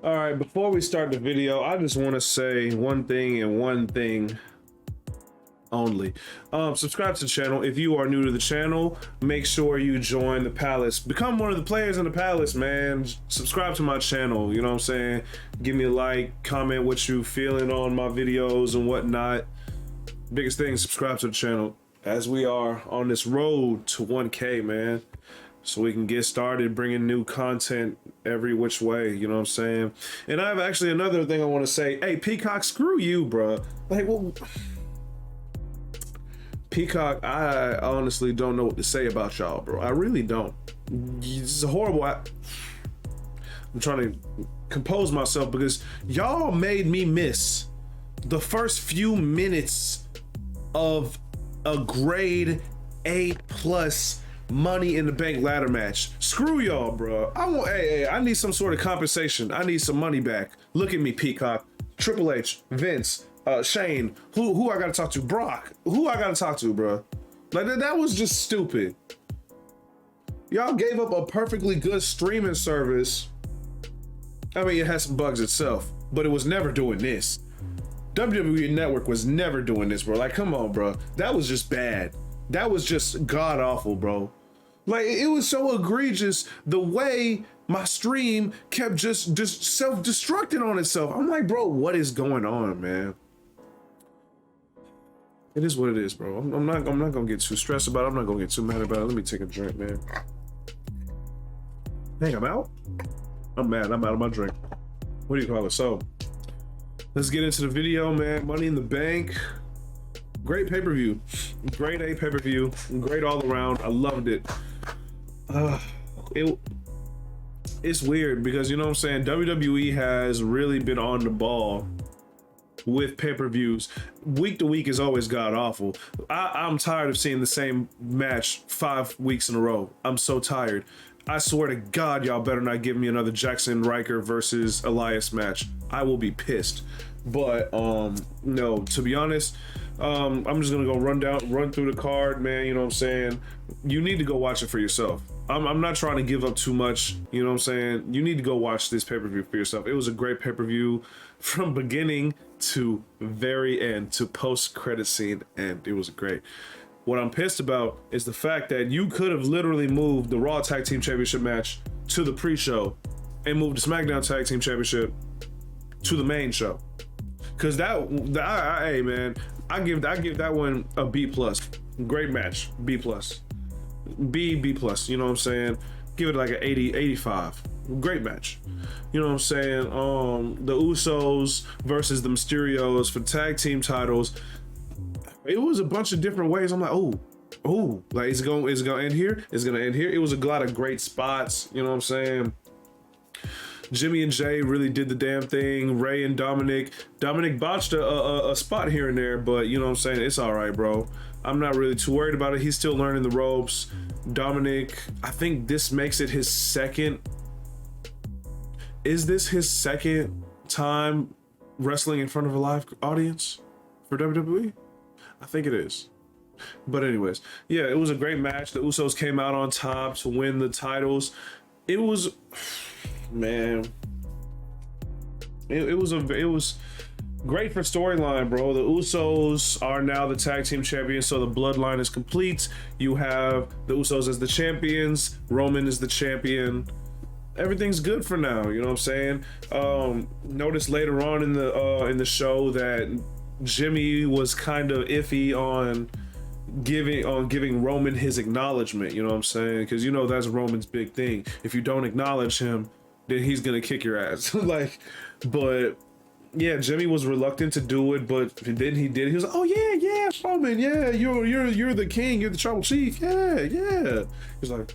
All right, before we start the video, I just want to say one thing and one thing only. Subscribe to the channel. If you are new to the channel, make sure you join the palace. Become one of the players in the palace, man. Subscribe to my channel, you know what I'm saying? Give me a like, comment what you feeling on my videos and whatnot. Biggest thing, subscribe to the channel as we are on this road to 1K, man. So we can get started bringing new content every which way, you know what I'm saying? And I have actually another thing I want to say. Hey, Peacock, screw you, bro. Like, well, Peacock, I honestly don't know what to say about y'all, bro. I really don't. It's horrible. I'm trying to compose myself because y'all made me miss the first few minutes of a grade A+ Money in the Bank ladder match. Screw y'all, bro. I need some sort of compensation. I need some money back. Look at me, Peacock. Triple H, Vince, Shane. Who I gotta talk to? Brock. Who I gotta talk to, bro? Like that was just stupid. Y'all gave up a perfectly good streaming service. I mean, it has some bugs itself, but it was never doing this. WWE Network was never doing this, bro. Like, come on, bro. That was just bad. That was just god awful, bro. Like, it was so egregious the way my stream kept just self-destructing on itself. I'm like, bro, what is going on, man? It is what it is, bro. I'm not gonna get too stressed about it. I'm not gonna get too mad about it. Let me take a drink, man. Dang, I'm out? I'm mad. I'm out of my drink. What do you call it? So, let's get into the video, man. Money in the Bank. Great pay-per-view. Great A pay-per-view. Great all around. I loved it. It's weird because, you know what I'm saying, WWE has really been on the ball with pay-per-views. Week to week is always god awful. I'm tired of seeing the same match 5 weeks in a row. I'm so tired. I swear to God, y'all better not give me another Jackson Riker versus Elias match. I will be pissed. But no, to be honest, I'm just gonna go run through the card, man. You know what I'm saying? You need to go watch it for yourself. I'm not trying to give up too much. You know what I'm saying? You need to go watch this pay-per-view for yourself. It was a great pay-per-view from beginning to very end, to post-credit scene, and it was great. What I'm pissed about is the fact that you could have literally moved the Raw Tag Team Championship match to the pre-show and moved the SmackDown Tag Team Championship to the main show. Cause hey man, I give that one a B+. Great match, B+. B+, you know what I'm saying? Give it like an 80, 85. Great match. You know what I'm saying? The Usos versus the Mysterios for tag team titles. It was a bunch of different ways. I'm like, oh, like it's gonna end here. It's gonna end here. It was a lot of great spots. You know what I'm saying? Jimmy and Jay really did the damn thing. Ray and Dominic botched a spot here and there, but you know what I'm saying? It's all right, bro. I'm not really too worried about it. He's still learning the ropes. Dominic, I think this makes it his second. Is this his second time wrestling in front of a live audience for WWE? I think it is. But anyways, yeah, it was a great match. The Usos came out on top to win the titles. It was, man, it was great for storyline, bro. The Usos are now the tag team champions, so the bloodline is complete. You have the Usos as the champions. Roman is the champion. Everything's good for now. You know what I'm saying? Notice later on in the show that Jimmy was kind of iffy on giving Roman his acknowledgement, you know what I'm saying? Because you know that's Roman's big thing. If you don't acknowledge him, then he's gonna kick your ass. Like, but yeah, Jimmy was reluctant to do it, but then he did. He was like, "Oh yeah, Roman, yeah, you're the king, you're the tribal chief, yeah." He's like,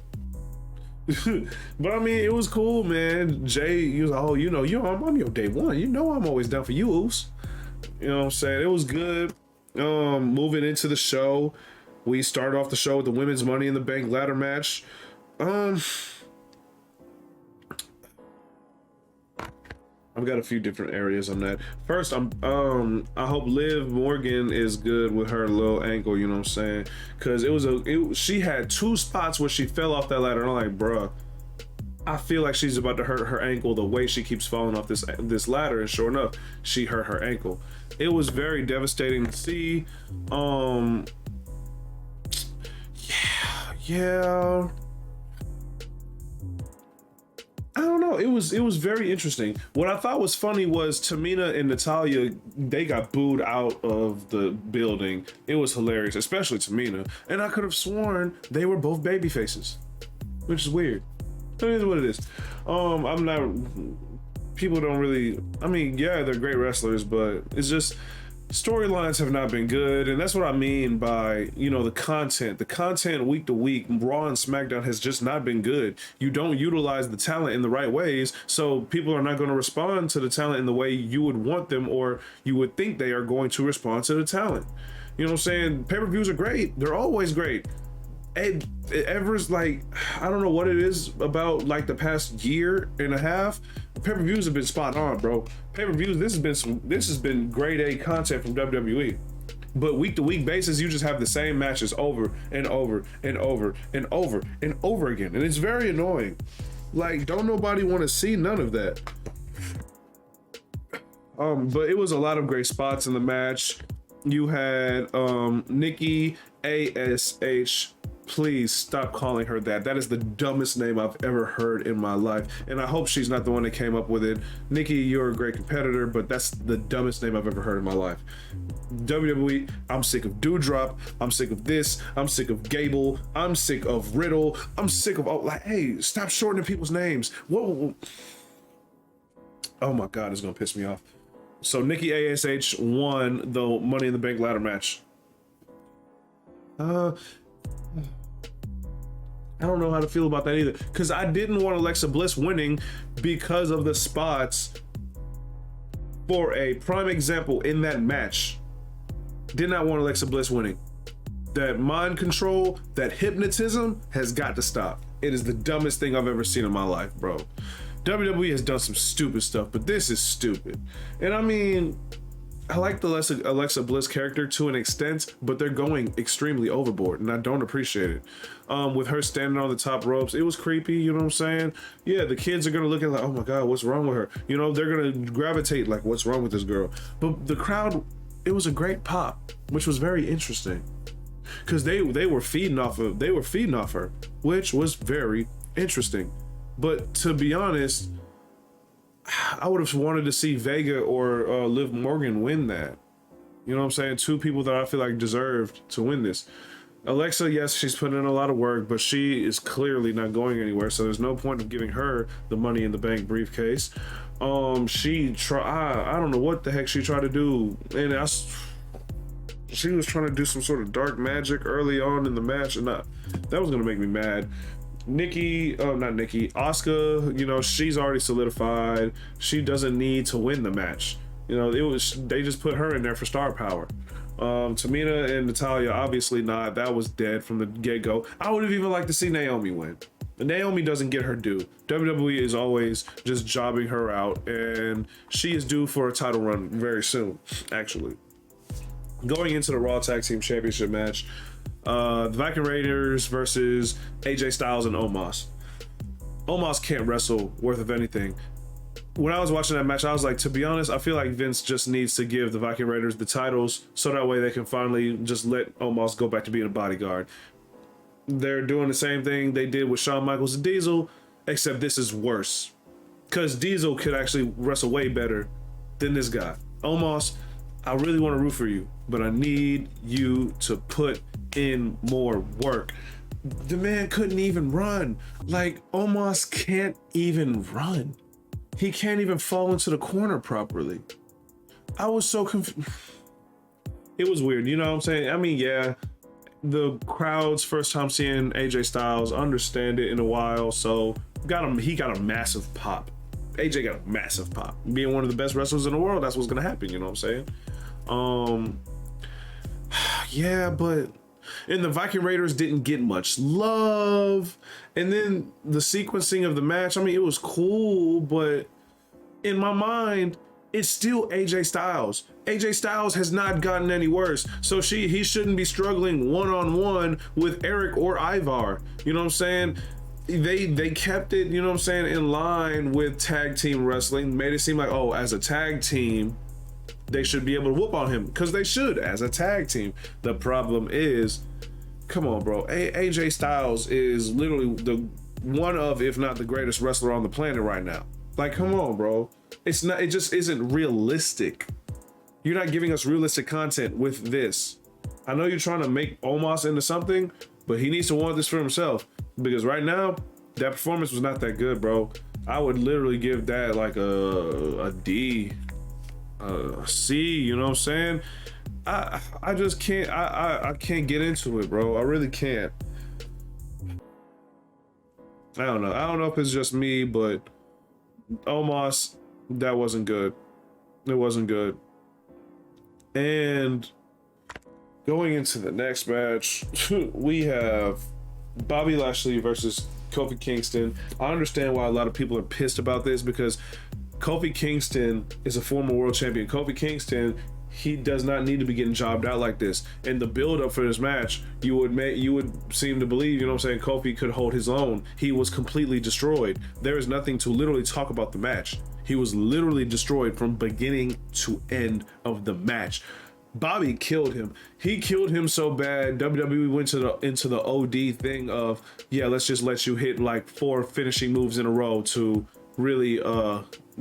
but I mean, it was cool, man. Jay, he was like, "Oh, I'm your day one. You know, I'm always down for you, Oos." You know what I'm saying? It was good. Moving into the show, we started off the show with the women's Money in the Bank ladder match. I've got a few different areas on that. First, I hope Liv Morgan is good with her little ankle, you know what I'm saying? Cause she had 2 spots where she fell off that ladder, and I'm like, bruh, I feel like she's about to hurt her ankle the way she keeps falling off this ladder, and sure enough, she hurt her ankle. It was very devastating to see. Yeah. I don't know. It was very interesting. What I thought was funny was Tamina and Natalia, they got booed out of the building. It was hilarious, especially Tamina. And I could have sworn they were both baby faces, which is weird. It is what it is. I'm not. People don't really. I mean, yeah, they're great wrestlers, but it's just storylines have not been good, and that's what I mean by, you know, the content. The content week to week, Raw and SmackDown has just not been good. You don't utilize the talent in the right ways, so people are not going to respond to the talent in the way you would want them, or you would think they are going to respond to the talent. You know what I'm saying? Pay-per-views are great. They're always great. Ever's like, I don't know what it is about like the past year and a half. Pay-per-views have been spot on, bro. Pay-per-views, this has been grade A content from WWE. But week to week basis, you just have the same matches over and over and over and over and over again. And it's very annoying. Like, don't nobody want to see none of that. But it was a lot of great spots in the match. You had Nikki ASH. Please stop calling her that. That is the dumbest name I've ever heard in my life. And I hope she's not the one that came up with it. Nikki, you're a great competitor, but that's the dumbest name I've ever heard in my life. WWE, I'm sick of Doudrop. I'm sick of this. I'm sick of Gable. I'm sick of Riddle. I'm sick of, hey, stop shortening people's names. Whoa. Oh my God, it's gonna piss me off. So Nikki ASH won the Money in the Bank ladder match. I don't know how to feel about that either, because I didn't want Alexa Bliss winning because of the spots. For a prime example, in that match, did not want Alexa Bliss winning. That mind control, that hypnotism has got to stop. It is the dumbest thing I've ever seen in my life, bro. WWE has done some stupid stuff, but this is stupid. And I mean, I like the Alexa Bliss character to an extent, but they're going extremely overboard, and I don't appreciate it. With her standing on the top ropes, it was creepy, you know what I'm saying? Yeah, the kids are gonna look at like, oh my God, what's wrong with her? You know, they're gonna gravitate like, what's wrong with this girl? But the crowd, it was a great pop, which was very interesting, because they were feeding off her, which was very interesting. But to be honest, I would have wanted to see Vega or Liv Morgan win that. You know what I'm saying? Two people that I feel like deserved to win this. Alexa, yes, she's putting in a lot of work, but she is clearly not going anywhere, so there's no point of giving her the Money in the Bank briefcase. I don't know what the heck she tried to do, and she was trying to do some sort of dark magic early on in the match, and that was gonna make me mad. Asuka, you know, she's already solidified. She doesn't need to win the match. You know, they just put her in there for star power. Tamina and Natalia, obviously not. That was dead from the get-go. I would have even liked to see Naomi win. But Naomi doesn't get her due. WWE is always just jobbing her out, and she is due for a title run very soon, actually. Going into the Raw Tag Team Championship match, the Viking Raiders versus AJ Styles and Omos. Omos can't wrestle worth of anything. When I was watching that match, I was like, to be honest, I feel like Vince just needs to give the Viking Raiders the titles so that way they can finally just let Omos go back to being a bodyguard. They're doing the same thing they did with Shawn Michaels and Diesel, except this is worse. Because Diesel could actually wrestle way better than this guy. Omos, I really want to root for you, but I need you to put in more work. The man couldn't even run. Like, Omos can't even run. He can't even fall into the corner properly. I was so confused. It was weird, you know what I'm saying? I mean, yeah, the crowd's first time seeing AJ Styles, understand it in a while, so he got a massive pop. AJ got a massive pop. Being one of the best wrestlers in the world, that's what's gonna happen, you know what I'm saying? Yeah, but and the Viking Raiders didn't get much love. And then the sequencing of the match, I mean, it was cool, but in my mind, it's still AJ Styles. AJ Styles has not gotten any worse, so he shouldn't be struggling one-on-one with Eric or Ivar. You know what I'm saying? they kept it, you know what I'm saying, in line with tag team wrestling, made it seem like, oh, as a tag team, they should be able to whoop on him, because they should as a tag team. The problem is, come on, bro. AJ Styles is literally the one of, if not the greatest wrestler on the planet right now. Like, come on, bro. It's not. It just isn't realistic. You're not giving us realistic content with this. I know you're trying to make Omos into something, but he needs to want this for himself, because right now that performance was not that good, bro. I would literally give that like a D, a C. You know what I'm saying? I just can't. I can't get into it, bro. I really can't. I don't know. I don't know if it's just me, but Omos, that wasn't good. It wasn't good. And going into the next match, we have Bobby Lashley versus Kofi Kingston. I understand why a lot of people are pissed about this, because Kofi Kingston is a former world champion. Kofi Kingston, he does not need to be getting jobbed out like this. And the build up for this match, you would seem to believe, you know what I'm saying, Kofi could hold his own. He was completely destroyed. There is nothing to literally talk about the match. He was literally destroyed from beginning to end of the match. Bobby killed him. He killed him so bad, WWE went into the OD thing of, yeah, let's just let you hit like 4 finishing moves in a row to really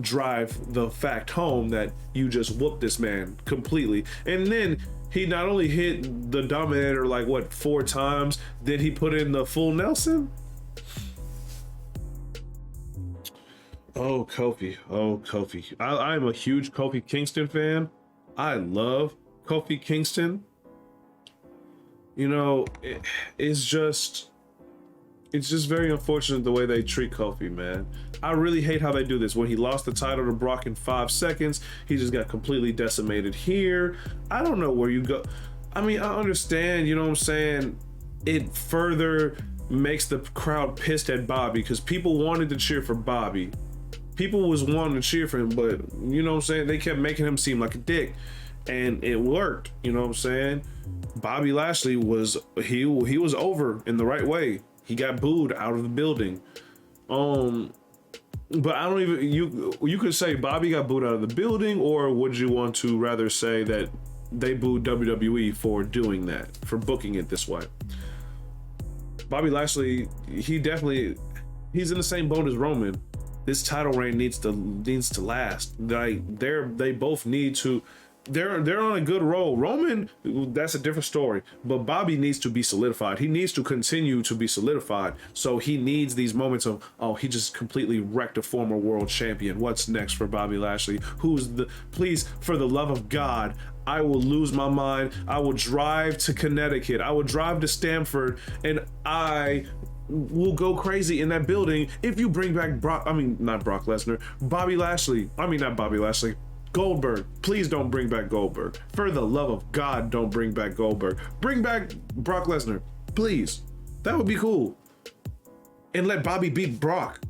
drive the fact home that you just whooped this man completely. And then he not only hit the Dominator like what, 4 times, then he put in the full Nelson. Oh, Kofi. Oh, Kofi. I'm a huge Kofi Kingston fan. I love Kofi Kingston. You know, it's just very unfortunate the way they treat Kofi, man. I really hate how they do this. When he lost the title to Brock in 5 seconds, he just got completely decimated here. I don't know where you go. I mean, I understand, you know what I'm saying? It further makes the crowd pissed at Bobby, because people wanted to cheer for Bobby. People was wanting to cheer for him, but you know what I'm saying? They kept making him seem like a dick. And it worked, you know what I'm saying? Bobby Lashley was he was over in the right way. He got booed out of the building. But I don't even, you could say Bobby got booed out of the building, or would you want to rather say that they booed WWE for doing that, for booking it this way? Bobby Lashley, he's in the same boat as Roman. This title reign needs to last. They both need to. They're on a good roll. Roman, that's a different story, but Bobby needs to be solidified. He needs to continue to be solidified. So he needs these moments of, oh, he just completely wrecked a former world champion. What's next for Bobby Lashley? Please, for the love of God, I will lose my mind. I will drive to Connecticut. I will drive to Stamford, and I will go crazy in that building if you bring back Bobby Lashley. Not Bobby Lashley. Goldberg. Please don't bring back Goldberg. For the love of God, don't bring back Goldberg. Bring back Brock Lesnar. Please. That would be cool. And let Bobby beat Brock.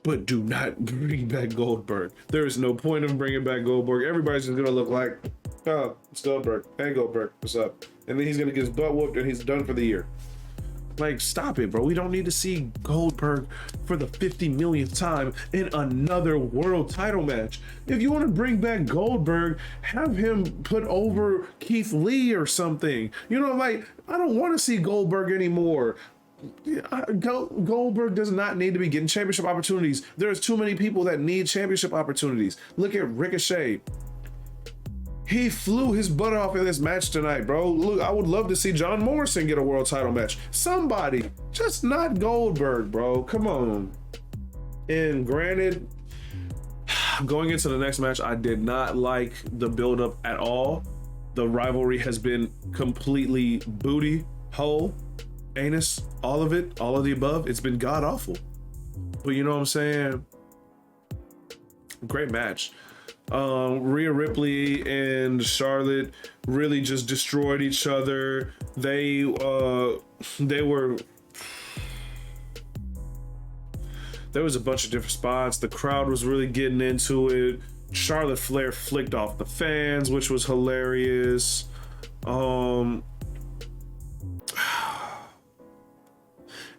But do not bring back Goldberg. There is no point in bringing back Goldberg. Everybody's just going to look like, oh, it's Goldberg. Hey, Goldberg, what's up? And then he's going to get his butt whooped and he's done for the year. Like, stop it, bro. We don't need to see Goldberg for the 50 millionth time in another world title match. If you want to bring back Goldberg, have him put over Keith Lee or something. You know, like, I don't want to see Goldberg anymore. Goldberg does not need to be getting championship opportunities. There's too many people that need championship opportunities. Look at Ricochet. He flew his butt off in this match tonight, bro. Look, I would love to see John Morrison get a world title match. Somebody, just not Goldberg, bro. Come on. And granted, going into the next match, I did not like the build-up at all. The rivalry has been completely booty, hole, anus, all of it, all of the above. It's been god-awful. But you know what I'm saying? Great match. Rhea Ripley and Charlotte really just destroyed each other. There was a bunch of different spots. The crowd was really getting into it. Charlotte Flair flicked off the fans, which was hilarious.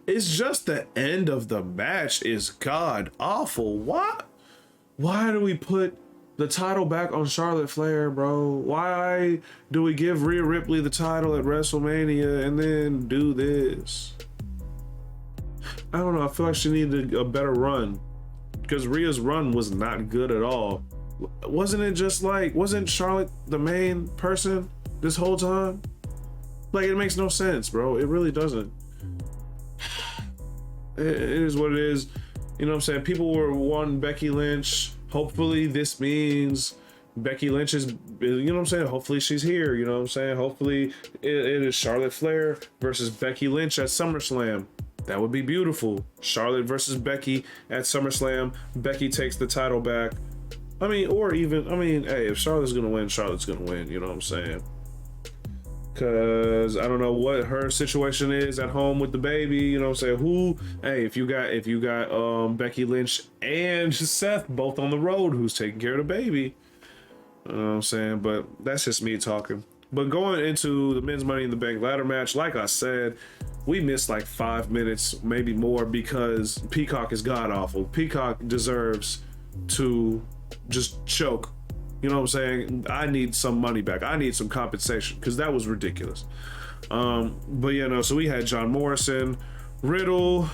It's just the end of the match is god awful. Why do we put the title back on Charlotte Flair, bro? Why do we give Rhea Ripley the title at WrestleMania and then do this? I don't know. I feel like she needed a better run because Rhea's run was not good at all. Wasn't it just like, wasn't Charlotte the main person this whole time? Like, it makes no sense, bro. It really doesn't. It is what it is. You know what I'm saying? People were wanting Becky Lynch. Hopefully this means Becky Lynch is, you know what I'm saying? Hopefully she's here, you know what I'm saying? Hopefully it is Charlotte Flair versus Becky Lynch at SummerSlam. That would be beautiful. Charlotte versus Becky at SummerSlam. Becky takes the title back. I mean, or even, I mean, hey, if Charlotte's gonna win, Charlotte's gonna win, you know what I'm saying? Cause I don't know what her situation is at home with the baby, you know what I'm saying? If you got Becky Lynch and Seth both on the road, who's taking care of the baby? You know what I'm saying? But that's just me talking. But going into the men's Money in the Bank ladder match, like I said, we missed like 5 minutes, maybe more, because Peacock is god awful. Peacock deserves to just choke. You know what I'm saying? I need some money back. I need some compensation because that was ridiculous. But you know, so we had John Morrison, Riddle,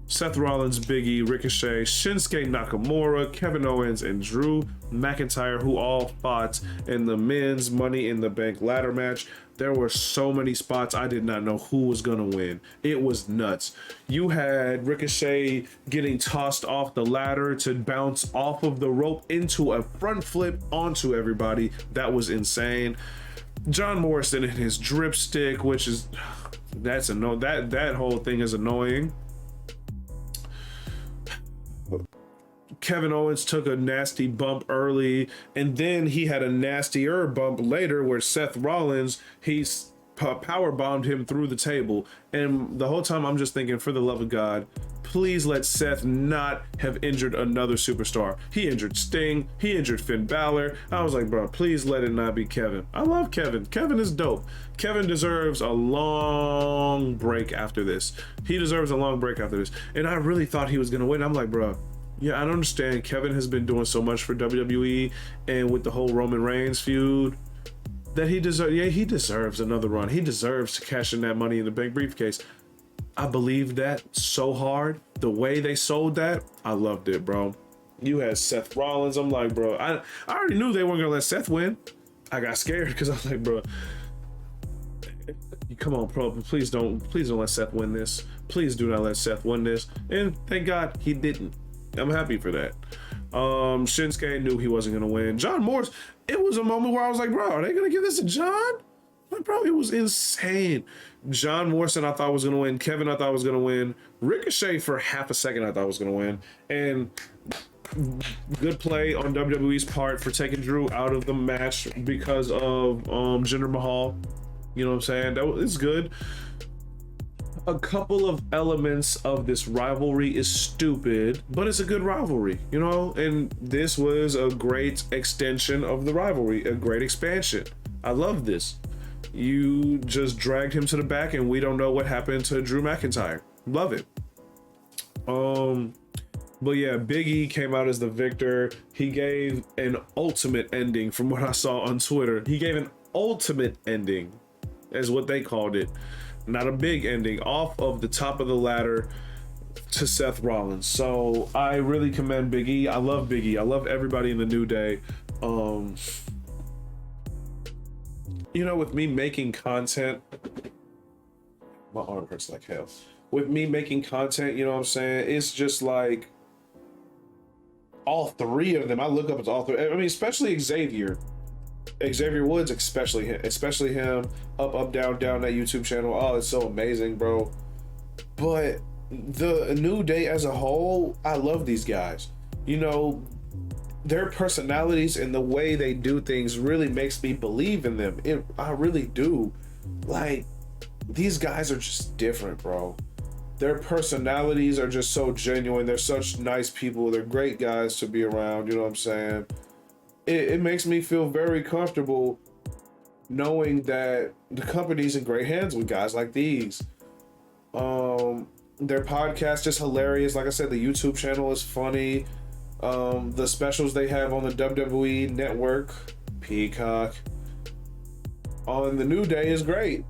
Seth Rollins, Big E, Ricochet, Shinsuke Nakamura, Kevin Owens, and Drew McIntyre, who all fought in the men's Money in the Bank ladder match. There were so many spots I did not know who was gonna win. It was nuts. You had Ricochet getting tossed off the ladder to bounce off of the rope into a front flip onto everybody. That was insane. John Morrison and his drip stick, which is that whole thing is annoying. Kevin Owens took a nasty bump early, and then he had a nastier bump later where Seth Rollins, he's power bombed him through the table. And the whole time I'm just thinking, for the love of God, please let Seth not have injured another superstar. He injured Sting, he injured Finn Balor. I was like, bro, please let it not be Kevin. I love Kevin. Kevin is dope. Kevin deserves a long break after this. He deserves a long break after this. And I really thought he was gonna win. I'm like, bro, yeah, I don't understand. Kevin has been doing so much for WWE, and with the whole Roman Reigns feud, that he deserves another run. He deserves to cash in that Money in the Bank briefcase. I believe that so hard. The way they sold that, I loved it, bro. You had Seth Rollins. I'm like, bro, I already knew they weren't gonna let Seth win. I got scared because I was like, bro, come on, bro, please don't let Seth win this. Please do not let Seth win this. And thank God he didn't. I'm happy for that. Shinsuke knew he wasn't gonna win. John Morris, it was a moment where I was like, bro, are they gonna give this to John? Like, bro, it was insane. John Morrison I thought was gonna win. Kevin I thought was gonna win. Ricochet for half a second I thought was gonna win. And good play on WWE's part for taking Drew out of the match because of Jinder Mahal. You know what I'm saying? That was good. A couple of elements of this rivalry is stupid, but it's a good rivalry, you know? And this was a great extension of the rivalry, a great expansion. I love this. You just dragged him to the back and we don't know what happened to Drew McIntyre. Love it. But yeah, Big E came out as the victor. He gave an ultimate ending from what I saw on Twitter. He gave an ultimate ending, is what they called it. Not a big ending, off of the top of the ladder to Seth Rollins. So I really commend Big E. I love Big E. I love everybody in the New Day. You know, with me making content, my arm hurts like hell. With me making content, you know what I'm saying? It's just like all three of them. I look up at all three. I mean, especially Xavier Woods, especially him. Up, down, that YouTube channel. Oh, it's so amazing, bro. But the New Day as a whole, I love these guys. You know, their personalities and the way they do things really makes me believe in them. I really do. Like, these guys are just different, bro. Their personalities are just so genuine. They're such nice people. They're great guys to be around. You know what I'm saying? It makes me feel very comfortable knowing that the company's in great hands with guys like these. Their podcast is hilarious. Like I said, the YouTube channel is funny. The specials they have on the WWE Network, Peacock, on the New Day is great.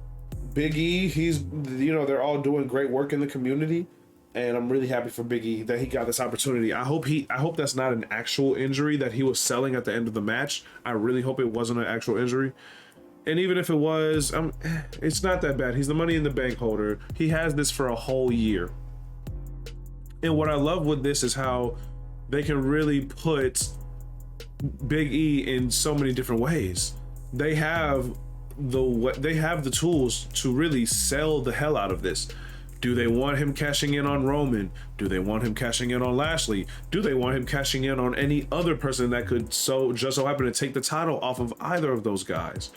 Big E, they're all doing great work in the community, and I'm really happy for Big E that he got this opportunity. I hope that's not an actual injury that he was selling at the end of the match. I really hope it wasn't an actual injury. And even if it was, it's not that bad. He's the Money in the Bank holder. He has this for a whole year. And what I love with this is how they can really put Big E in so many different ways. They have the tools to really sell the hell out of this. Do they want him cashing in on Roman? Do they want him cashing in on Lashley? Do they want him cashing in on any other person that could just so happen to take the title off of either of those guys?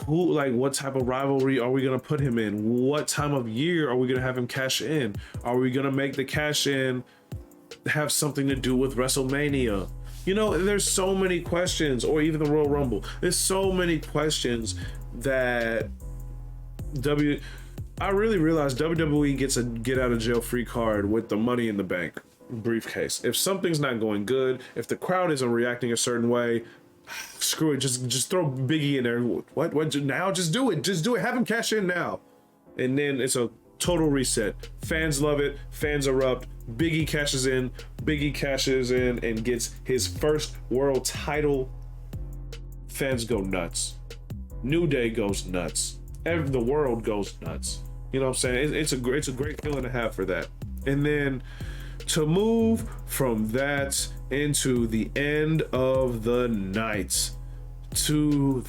What type of rivalry are we gonna put him in? What time of year are we gonna have him cash in? Are we gonna make the cash in have something to do with WrestleMania? There's so many questions, or even the Royal Rumble. There's so many questions that I really realized WWE gets a get out of jail free card with the Money in the Bank briefcase. If something's not going good, if the crowd isn't reacting a certain way, screw it. Just throw Biggie in there. What now? Just do it. Have him cash in now. And then it's a total reset. Fans love it. Fans erupt. Biggie cashes in and gets his first world title. Fans go nuts. New Day goes nuts. The world goes nuts. You know what I'm saying? It's a great feeling to have for that. And then to move from that into the end of the night, to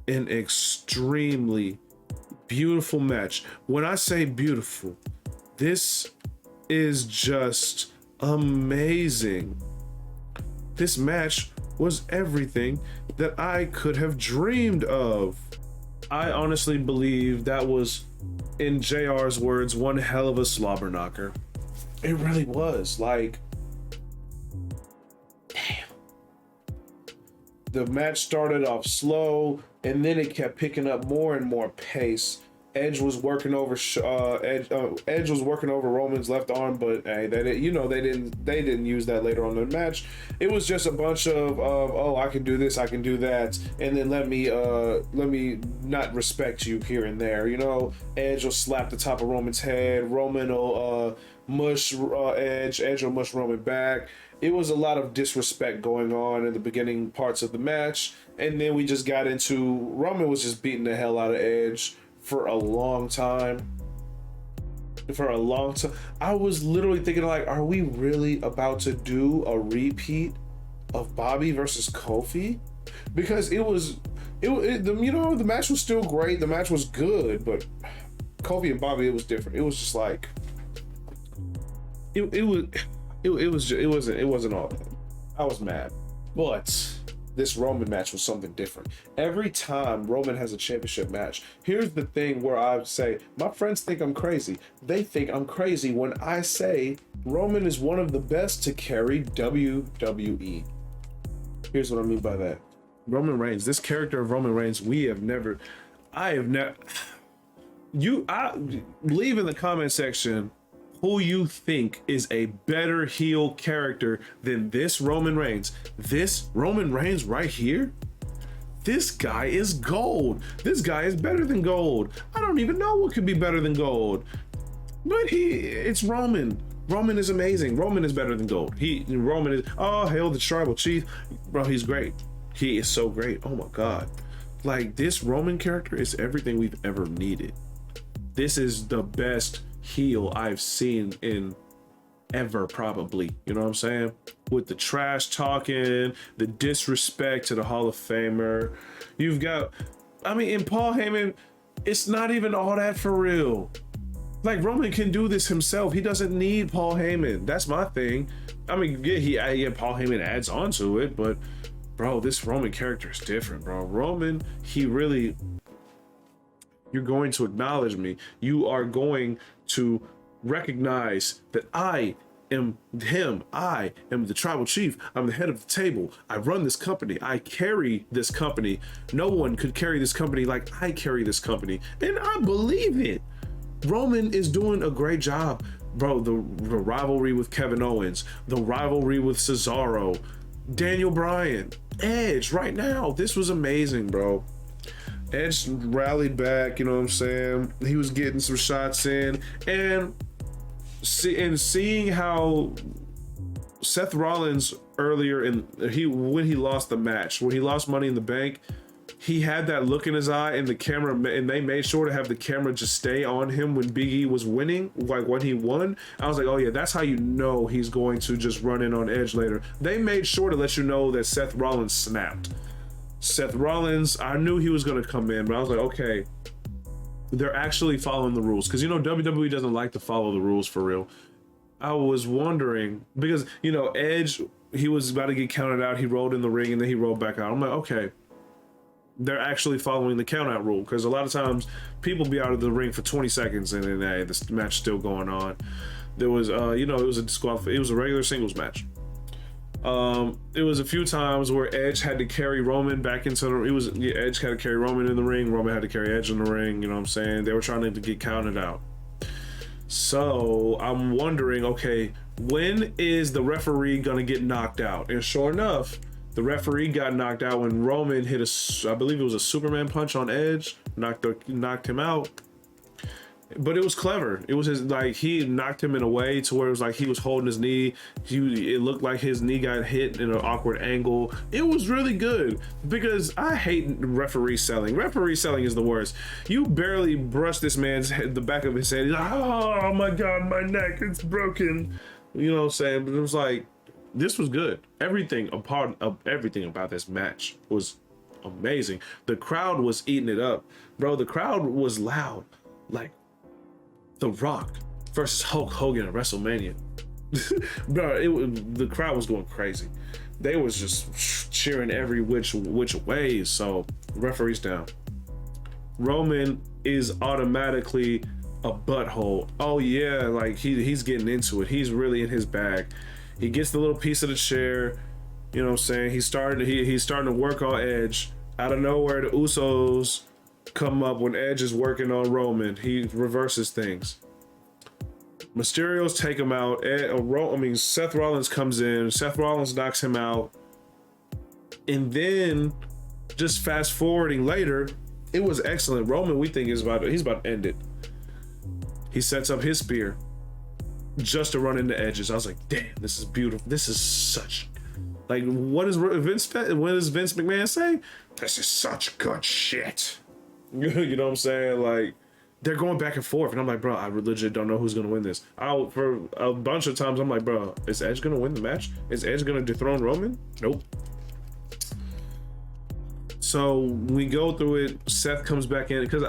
an extremely beautiful match. When I say beautiful, this is just amazing. This match was everything that I could have dreamed of. I honestly believe that was, in JR's words, one hell of a slobber knocker. It really was. Damn. The match started off slow, and then it kept picking up more and more pace. Edge was working over Edge was working over Roman's left arm, but hey, they didn't use that later on in the match. It was just a bunch of I can do this, I can do that, and then let me not respect you here and there. Edge will slap the top of Roman's head. Roman will mush Edge. Edge will mush Roman back. It was a lot of disrespect going on in the beginning parts of the match, and then we just got into Roman was just beating the hell out of Edge for a long time. I was literally thinking, are we really about to do a repeat of Bobby versus Kofi? Because the match was still great. The match was good, but Kofi and Bobby, it was different. It was just it wasn't all that. I was mad, but this Roman match was something different. Every time Roman has a championship match, here's the thing where I say, my friends think I'm crazy. They think I'm crazy when I say Roman is one of the best to carry WWE. Here's what I mean by that. Roman Reigns, this character of Roman Reigns, leave in the comment section who you think is a better heel character than this Roman Reigns. This Roman Reigns right here? This guy is gold. This guy is better than gold. I don't even know what could be better than gold. But it's Roman. Roman is amazing. Roman is better than gold. Roman is, hail the tribal chief. Bro, he's great. He is so great. Oh my God. This Roman character is everything we've ever needed. This is the best heel I've seen in ever, probably. You know what I'm saying? With the trash talking, the disrespect to the Hall of Famer. You've got, in Paul Heyman, it's not even all that for real. Roman can do this himself. He doesn't need Paul Heyman. That's my thing. Paul Heyman adds on to it, but bro, this Roman character is different, bro. Roman, you're going to acknowledge me. You are going to recognize that I am him. I am the tribal chief. I'm the head of the table. I run this company. I carry this company. No one could carry this company like I carry this company. And I believe it. Roman is doing a great job. Bro, the rivalry with Kevin Owens, the rivalry with Cesaro, Daniel Bryan, Edge right now. This was amazing, bro. Edge rallied back, you know what I'm saying? He was getting some shots in, and seeing how Seth Rollins earlier when he lost the match, when he lost Money in the Bank, he had that look in his eye, and the camera, and they made sure to have the camera just stay on him when Big E was winning, like when he won. I was like, oh yeah, that's how you know he's going to just run in on Edge later. They made sure to let you know that Seth Rollins snapped. Seth Rollins, I knew he was going to come in, but I was like, okay, they're actually following the rules. Because, you know, WWE doesn't like to follow the rules for real. I was wondering, because, you know, Edge, he was about to get counted out. He rolled in the ring and then he rolled back out. I'm like, okay, they're actually following the count out rule. Because a lot of times people be out of the ring for 20 seconds and then, hey, this match still going on. There was, you know, it was a regular singles match. It was a few times where Edge had to carry Roman back into the Edge had to carry Roman in the ring, Roman had to carry Edge in the ring, you know what I'm saying? They were trying to get counted out. So I'm wondering, okay, when is the referee gonna get knocked out? And sure enough, the referee got knocked out when Roman hit I believe it was a Superman punch on Edge, knocked him out. But it was clever. It was he knocked him in a way to where it was like he was holding his knee. It looked like his knee got hit in an awkward angle. It was really good because I hate referee selling. Referee selling is the worst. You barely brush this man's head, the back of his head. He's like, oh my God, my neck, it's broken. You know what I'm saying? But it was like, this was good. Everything about this match was amazing. The crowd was eating it up. Bro, the crowd was loud. Like, The Rock versus Hulk Hogan at WrestleMania. Bro, the crowd was going crazy. They was just cheering every which way. So referees down. Roman is automatically a butthole. Oh yeah, like he's getting into it. He's really in his bag. He gets the little piece of the chair. You know what I'm saying? He's starting to work on Edge. Out of nowhere, the Usos come up when Edge is working on Roman. He reverses things. Mysterio's take him out. Seth Rollins comes in. Seth Rollins knocks him out. And then, just fast forwarding later, it was excellent. Roman, we think he's about to end it. He sets up his spear just to run into Edges. I was like, damn, this is beautiful. This is such, like, what does Vince McMahon say? This is such good shit. You know what I'm saying? Like, they're going back and forth, and I'm like, bro, I legit don't know who's gonna win this. For a bunch of times, I'm like, bro, is Edge gonna win the match? Is Edge gonna dethrone Roman? Nope. So we go through it. Seth comes back in because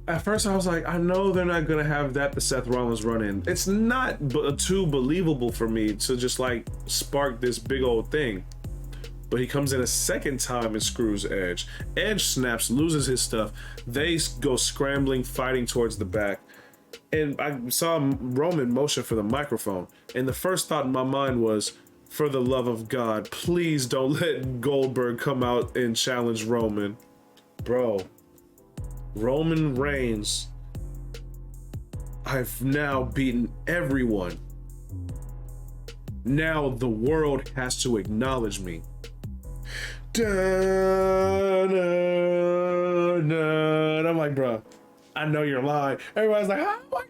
at first I was like, I know they're not gonna have the Seth Rollins run in. It's not too believable for me to just like spark this big old thing. But he comes in a second time and screws Edge. Edge snaps, loses his stuff. They go scrambling, fighting towards the back. And I saw Roman motion for the microphone. And the first thought in my mind was, for the love of God, please don't let Goldberg come out and challenge Roman. Bro, Roman Reigns, I've now beaten everyone. Now the world has to acknowledge me. I'm like, bro, I know you're lying. Everybody's like, oh my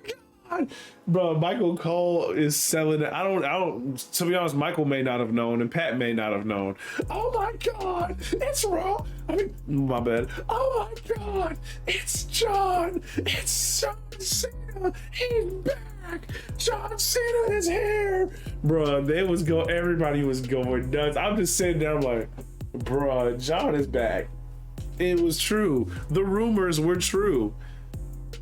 God, bro. Michael Cole is selling it. I don't. To be honest, Michael may not have known, and Pat may not have known. Oh my God, it's Raw. I mean, my bad. Oh my God, it's John. It's John Cena. He's back. John Cena is here, bro. Everybody was going nuts. I'm just sitting there. I'm like, bruh, John is back. It was true. The rumors were true.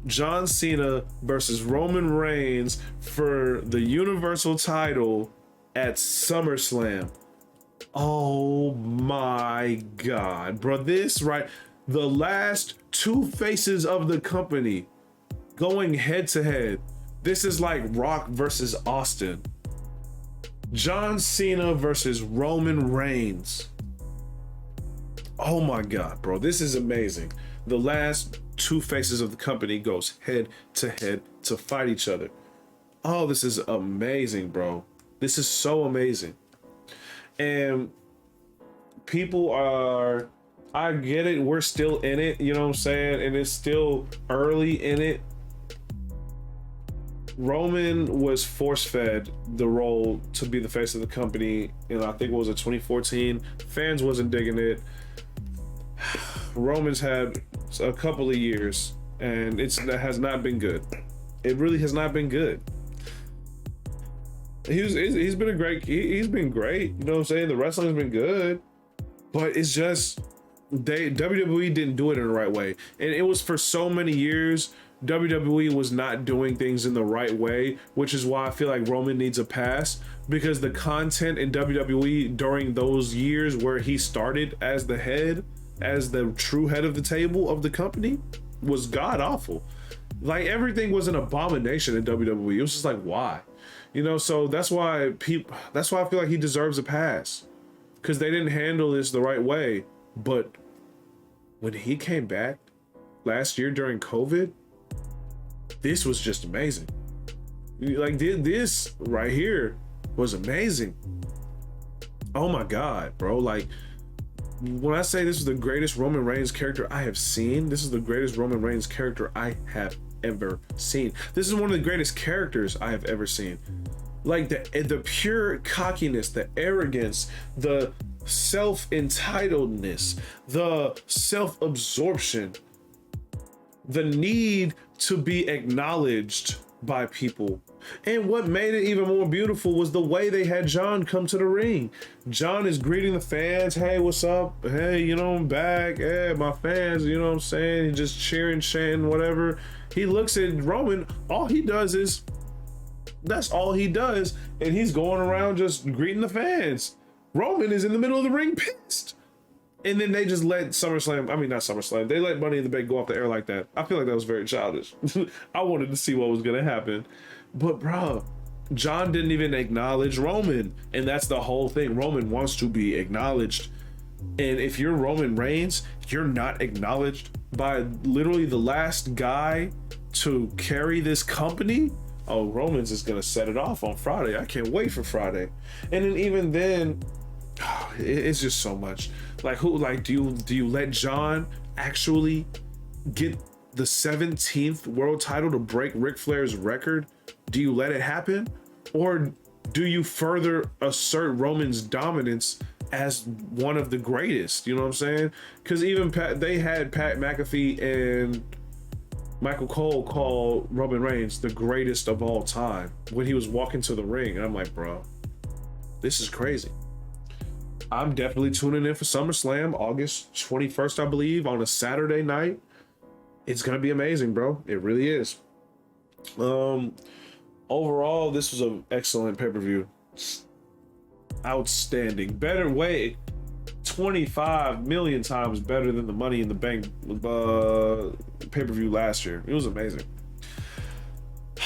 John Cena versus Roman Reigns for the Universal title at SummerSlam. Oh my God, bro. The last two faces of the company going head to head. This is like Rock versus Austin. John Cena versus Roman Reigns. Oh my God, bro. This is amazing. The last two faces of the company goes head to fight each other. Oh, this is amazing, bro. This is so amazing. And people are, I get it, we're still in it, you know what I'm saying? And it's still early in it. Roman was force-fed the role to be the face of the company, and I think it was in 2014. Fans wasn't digging it. Roman's had a couple of years, and that has not been good. It really has not been good. He's been he's been great. You know what I'm saying? The wrestling's been good, but it's just WWE didn't do it in the right way, and it was for so many years. WWE was not doing things in the right way, which is why I feel like Roman needs a pass, because the content in WWE during those years where he started as the head, as the true head of the table of the company, was god awful. Like, everything was an abomination in WWE. It was just like, why? You know, so that's why I feel like he deserves a pass, because they didn't handle this the right way. But when he came back last year during COVID, this was just amazing. Like, this right here was amazing. Oh my God, bro. Like, when I say this is the greatest Roman Reigns character I have seen, this is the greatest Roman Reigns character I have ever seen. This is one of the greatest characters I have ever seen. Like, the pure cockiness, the arrogance, the self-entitledness, the self-absorption, the need to be acknowledged by people. And what made it even more beautiful was the way they had John come to the ring. John is greeting the fans. Hey, what's up? Hey, you know, I'm back. Hey, my fans, you know what I'm saying? He's just cheering, chanting, whatever. He looks at Roman. All he does is, that's all he does. And he's going around just greeting the fans. Roman is in the middle of the ring pissed. And then they just let they let Money in the Bank go off the air like that. I feel like that was very childish. I wanted to see what was gonna happen. But bro, John didn't even acknowledge Roman. And that's the whole thing. Roman wants to be acknowledged. And if you're Roman Reigns, you're not acknowledged by literally the last guy to carry this company. Oh, Roman's is gonna set it off on Friday. I can't wait for Friday. And then even then, it's just so much. Like, do you let John actually get the 17th world title to break Ric Flair's record? Do you let it happen? Or do you further assert Roman's dominance as one of the greatest? You know what I'm saying? Because even they had Pat McAfee and Michael Cole call Roman Reigns the greatest of all time when he was walking to the ring. And I'm like, bro, this is crazy. I'm definitely tuning in for SummerSlam, August 21st, I believe, on a Saturday night. It's gonna be amazing, bro. It really is. Overall, this was an excellent pay-per-view. Outstanding. Better way, 25 million times better than the Money in the Bank pay-per-view last year. It was amazing. You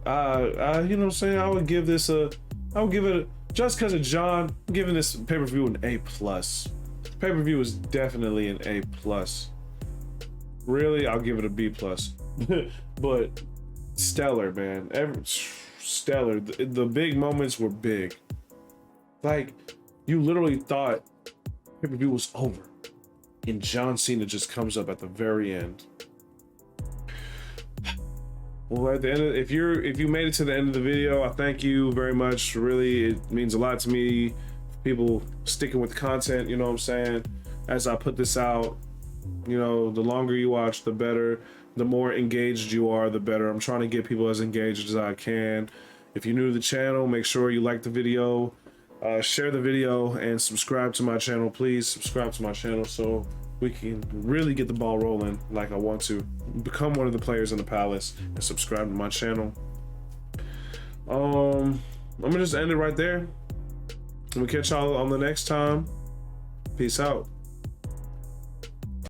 know what I'm saying? I would give it just because of John, I'm giving this pay-per-view an A+. Pay-per-view is definitely an A+. Really, I'll give it a B+. But stellar, man. Stellar. The big moments were big. Like, you literally thought pay-per-view was over, and John Cena just comes up at the very end. Well, at the end, if you made it to the end of the video, I thank you very much. Really, it means a lot to me. People sticking with the content, you know what I'm saying? As I put this out, you know, the longer you watch, the better. The more engaged you are, the better. I'm trying to get people as engaged as I can. If you're new to the channel, make sure you like the video, share the video, and subscribe to my channel. Please subscribe to my channel so we can really get the ball rolling like I want to. Become one of the players in the palace and subscribe to my channel. I'm gonna just end it right there. We'll catch y'all on the next time. Peace out.